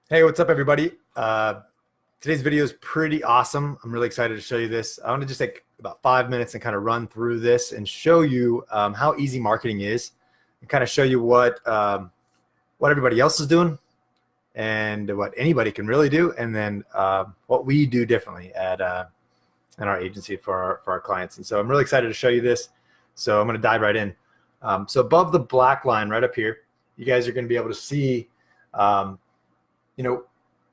Hey, what's up, everybody? Today's video is pretty awesome. I'm really excited to show you this. I want to just take about 5 minutes and kind of run through this and show you how easy marketing is, and kind of show you what everybody else is doing and what anybody can really do, and then what we do differently at in our agency for our clients. And so I'm really excited to show you this. So I'm going to dive right in. So above the black line right up here, you guys are going to be able to see. Um, you know,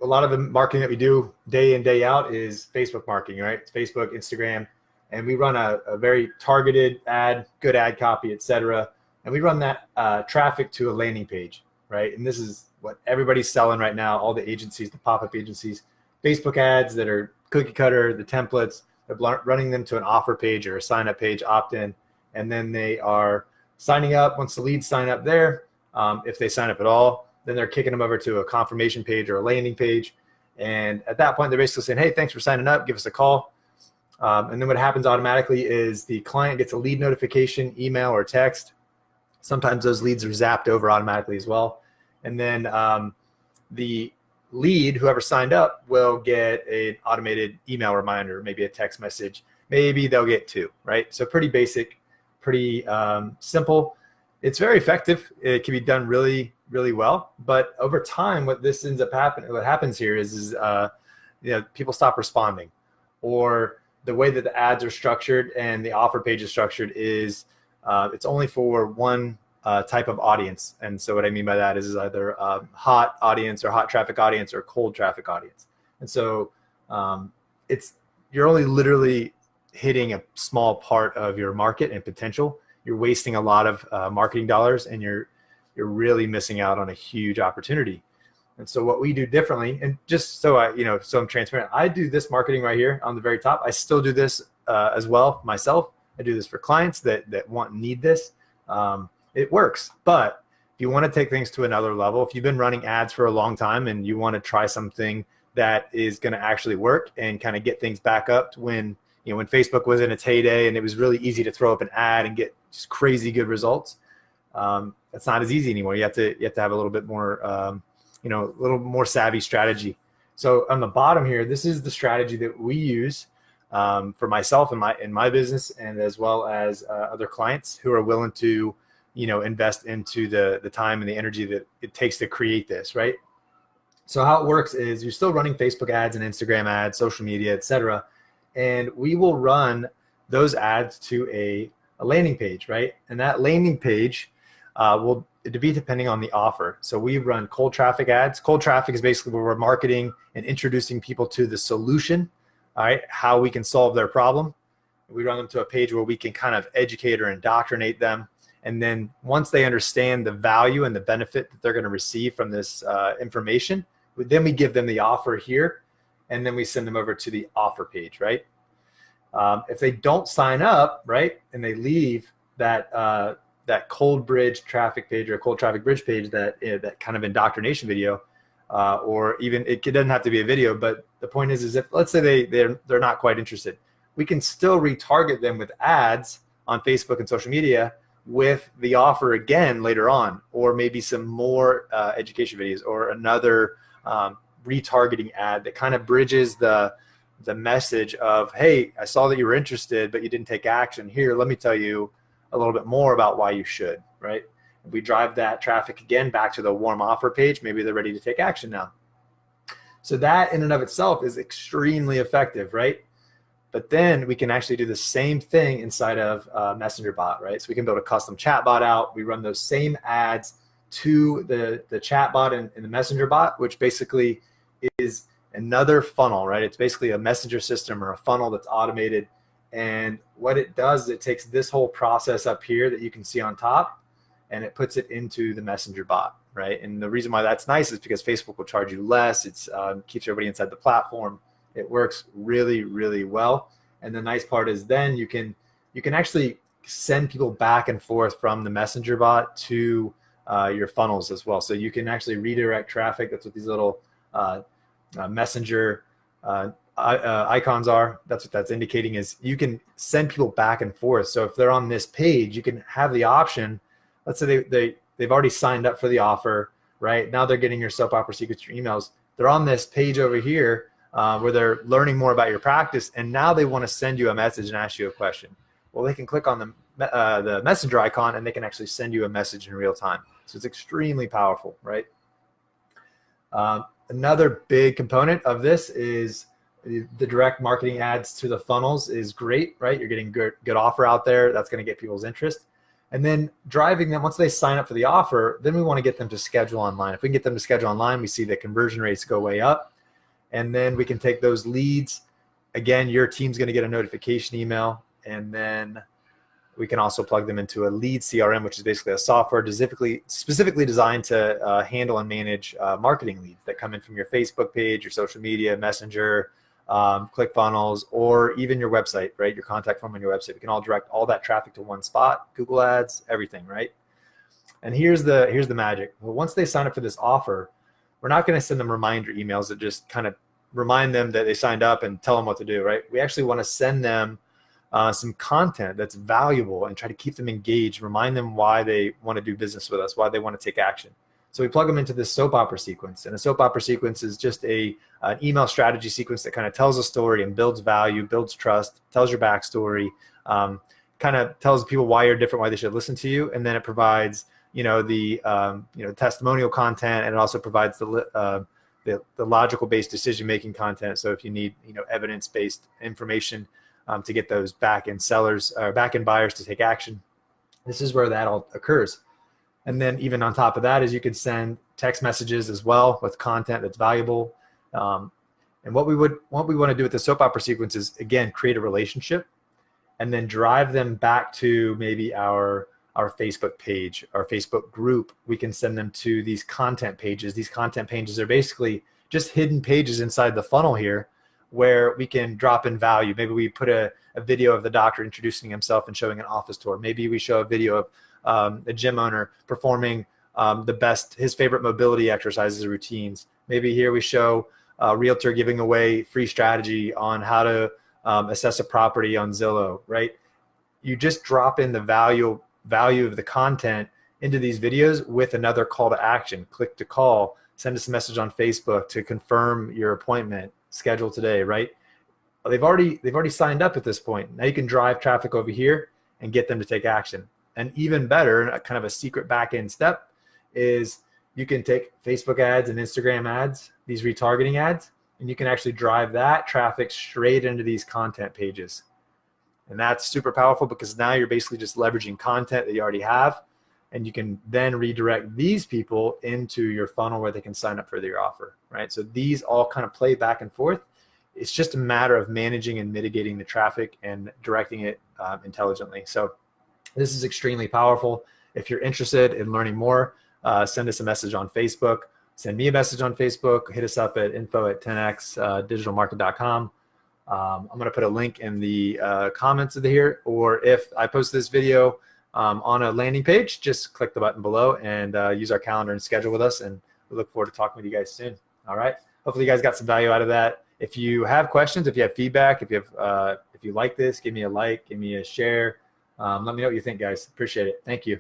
a lot of the marketing that we do day in, day out is Facebook marketing, right? It's Facebook, Instagram, and we run a very targeted ad, good ad copy, etc. And we run that traffic to a landing page, right? And this is what everybody's selling right now, all the agencies, the pop-up agencies, Facebook ads that are cookie cutter, the templates, they're running them to an offer page or a sign-up page, opt-in, and then they are signing up. Once the leads sign up there, if they sign up at all, then they're kicking them over to a confirmation page or a landing page. And at that point, they're basically saying, hey, thanks for signing up. Give us a call. And then what happens automatically is the client gets a lead notification, email or text. Sometimes those leads are zapped over automatically as well. And then the lead, whoever signed up, will get an automated email reminder, maybe a text message. Maybe they'll get two, right? So pretty basic, pretty simple. It's very effective. It can be done really, really well. But over time, what this ends up happening, what happens here is people stop responding, or the way that the ads are structured and the offer page is structured is it's only for one type of audience. And so what I mean by that is either hot audience or hot traffic audience or cold traffic audience. And so you're only literally hitting a small part of your market and potential. You're wasting a lot of marketing dollars, and you're really missing out on a huge opportunity. And so what we do differently, and just so I'm transparent, I do this marketing right here on the very top. I still do this as well myself. I do this for clients that need this. It works, but if you want to take things to another level, if you've been running ads for a long time and you want to try something that is going to actually work and kind of get things back up to when Facebook was in its heyday and it was really easy to throw up an ad and get just crazy good results. It's not as easy anymore. You have to have a little bit more, a little more savvy strategy. So on the bottom here, this is the strategy that we use for myself in my business, and as well as other clients who are willing to, invest into the time and the energy that it takes to create this, right? So how it works is you're still running Facebook ads and Instagram ads, social media, etc. And we will run those ads to a landing page, right? And that landing page will be depending on the offer. So we run cold traffic ads. Cold traffic is basically where we're marketing and introducing people to the solution, all right, how we can solve their problem. We run them to a page where we can kind of educate or indoctrinate them. And then once they understand the value and the benefit that they're going to receive from this information, then we give them the offer here, and then we send them over to the offer page, right? If they don't sign up, right, and they leave that cold bridge traffic page or cold traffic bridge page, that kind of indoctrination video, or even it doesn't have to be a video, but the point is if let's say they're not quite interested, we can still retarget them with ads on Facebook and social media with the offer again later on, or maybe some more education videos or another retargeting ad that kind of bridges the message of, hey, I saw that you were interested, but you didn't take action. Here, let me tell you a little bit more about why you should, right? We drive that traffic again back to the warm offer page. Maybe they're ready to take action now. So that in and of itself is extremely effective, right? But then we can actually do the same thing inside of Messenger bot, right? So we can build a custom chat bot out. We run those same ads to the chat bot in the Messenger bot, which basically is another funnel, right? It's basically a messenger system or a funnel that's automated. And what it does is it takes this whole process up here that you can see on top, and it puts it into the Messenger bot, right? And the reason why that's nice is because Facebook will charge you less. It's keeps everybody inside the platform. It works really, really well. And the nice part is then you can actually send people back and forth from the Messenger bot to your funnels as well. So you can actually redirect traffic. That's what these little messenger icons are. That's what that's indicating, is you can send people back and forth. So if they're on this page, you can have the option. Let's say they've already signed up for the offer, right? Now they're getting your soap opera secrets, your emails. they're on this page over here where they're learning more about your practice, and now they want to send you a message and ask you a question. Well, they can click on the messenger icon, and they can actually send you a message in real time. So it's extremely powerful, right? Another big component of this is the direct marketing ads to the funnels is great, right? You're getting good offer out there. That's going to get people's interest. And then driving them, once they sign up for the offer, then we want to get them to schedule online. If we can get them to schedule online, we see the conversion rates go way up. And then we can take those leads. Again, your team's going to get a notification email. And then we can also plug them into a lead CRM, which is basically a software specifically designed to handle and manage marketing leads that come in from your Facebook page, your social media, Messenger, Clickfunnels, or even your website, right? Your contact form on your website. We can all direct all that traffic to one spot, Google Ads, everything, right? And here's the magic. Well, once they sign up for this offer, we're not going to send them reminder emails that just kind of remind them that they signed up and tell them what to do, right? We actually want to send them some content that's valuable and try to keep them engaged, remind them why they want to do business with us, why they want to take action. So we plug them into this soap opera sequence. And a soap opera sequence is just an email strategy sequence that kind of tells a story and builds value, builds trust, tells your backstory, kind of tells people why you're different, why they should listen to you. And then it provides, the testimonial content, and it also provides the logical-based decision-making content. So if you need, evidence-based information to get those back-end sellers or back-end buyers to take action, this is where that all occurs. And then even on top of that is you could send text messages as well with content that's valuable. And what we want to do with the soap opera sequence is, again, create a relationship and then drive them back to maybe our Facebook page, our Facebook group. We can send them to these content pages. These content pages are basically just hidden pages inside the funnel here where we can drop in value. Maybe we put a video of the doctor introducing himself and showing an office tour. Maybe we show a video of a gym owner performing his favorite mobility exercises or routines. Maybe here we show a realtor giving away free strategy on how to assess a property on Zillow, right? You just drop in the value of the content into these videos with another call to action. Click to call, send us a message on Facebook to confirm your appointment, schedule today, right? They've already signed up at this point. Now you can drive traffic over here and get them to take action. And even better, kind of a secret back-end step is you can take Facebook ads and Instagram ads, these retargeting ads, and you can actually drive that traffic straight into these content pages. And that's super powerful because now you're basically just leveraging content that you already have, and you can then redirect these people into your funnel where they can sign up for your offer, right? So these all kind of play back and forth. It's just a matter of managing and mitigating the traffic and directing it intelligently. So this is extremely powerful. If you're interested in learning more, send us a message on Facebook. Send me a message on Facebook. Hit us up at info@10xdigitalmarket.com. I'm going to put a link in the comments of here, or if I post this video on a landing page, just click the button below and use our calendar and schedule with us. And we look forward to talking with you guys soon. All right. Hopefully you guys got some value out of that. If you have questions, if you have feedback, if you like this, give me a like, give me a share. Let me know what you think, guys. Appreciate it. Thank you.